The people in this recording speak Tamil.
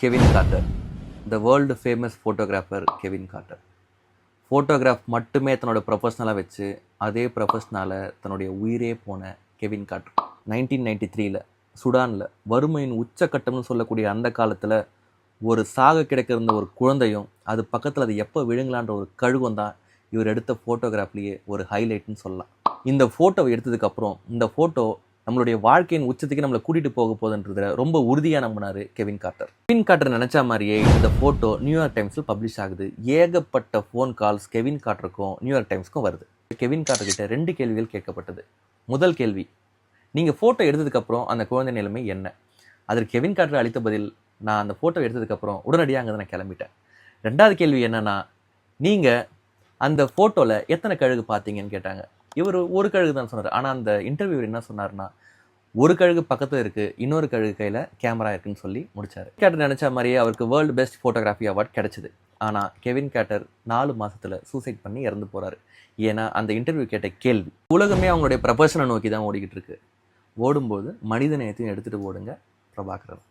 Kevin Carter, the world famous photographer Kevin Carter. Photograph மட்டுமே தன்னோட ப்ரொஃபஷ்னலாக வச்சு அதே ப்ரொஃபஷ்னால் தன்னுடைய உயிரே போன கெவின் கார்ட்டர் 1993 சுடானில் வறுமையின் உச்சக்கட்டம்னு சொல்லக்கூடிய அந்த காலத்தில் ஒரு சாக கிடக்கிற ஒரு குழந்தையும் அது பக்கத்தில் அது எப்போ விழுங்கலான்ற ஒரு கழுகம் தான் இவர் எடுத்த ஃபோட்டோகிராஃப்லேயே ஒரு ஹைலைட்னு சொல்லலாம். இந்த ஃபோட்டோவை எடுத்ததுக்கப்புறம் இந்த ஃபோட்டோ நம்மளுடைய வாழ்க்கையின் உச்சத்துக்கு நம்மளை கூட்டிகிட்டு போக போகுதுன்றதுல ரொம்ப உறுதியாக நம்பினார் கெவின் கார்ட்டர். கெவின் கார்ட்டர் நினச்ச மாதிரியே இந்த ஃபோட்டோ நியூயார்க் டைம்ஸில் பப்ளிஷ் ஆகுது. ஏகப்பட்ட ஃபோன் கால்ஸ் கெவின் கார்ட்டருக்கும் நியூயார்க் டைம்ஸ்க்கும் வருது. கெவின் கார்ட்டர் கிட்ட 2 கேள்விகள் கேட்கப்பட்டது. முதல் கேள்வி, நீங்கள் ஃபோட்டோ எடுத்ததுக்கப்புறம் அந்த குழந்தை நிலைமை என்ன? அதற்கு கெவின் கார்ட்டர் அளித்த பதில், நான் அந்த ஃபோட்டோ எடுத்ததுக்கப்புறம் உடனடியாக அங்கே நான் கிளம்பிட்டேன். 2வது கேள்வி என்னன்னா, நீங்கள் அந்த ஃபோட்டோவில் எத்தனை கழுகு பார்த்தீங்கன்னு கேட்டாங்க. இவர் ஒரு கழுகு தான் சொன்னார். ஆனால் அந்த இன்டர்வியூவர் என்ன சொன்னார்னா, ஒரு கழுகு பக்கத்தில் இருக்குது, இன்னொரு கழுகு கையில் கேமரா இருக்குன்னு சொல்லி முடிச்சார். கார்ட்டர் நினச்ச மாதிரியே அவருக்கு வேர்ல்டு பெஸ்ட் ஃபோட்டோகிராஃபி அவார்ட் கிடைச்சிது. ஆனால் கெவின் கார்ட்டர் 4 மாதத்தில் சூசைட் பண்ணி இறந்து போகிறாரு. ஏன்னா அந்த இன்டர்வியூ கேட்ட கேள்வி. உலகமே அவங்களுடைய ப்ரொஃபஷனை நோக்கி தான் ஓடிக்கிட்டு இருக்கு. ஓடும்போது மனித நேயத்தையும் எடுத்துகிட்டு ஓடுங்க. பிரபாகரன்.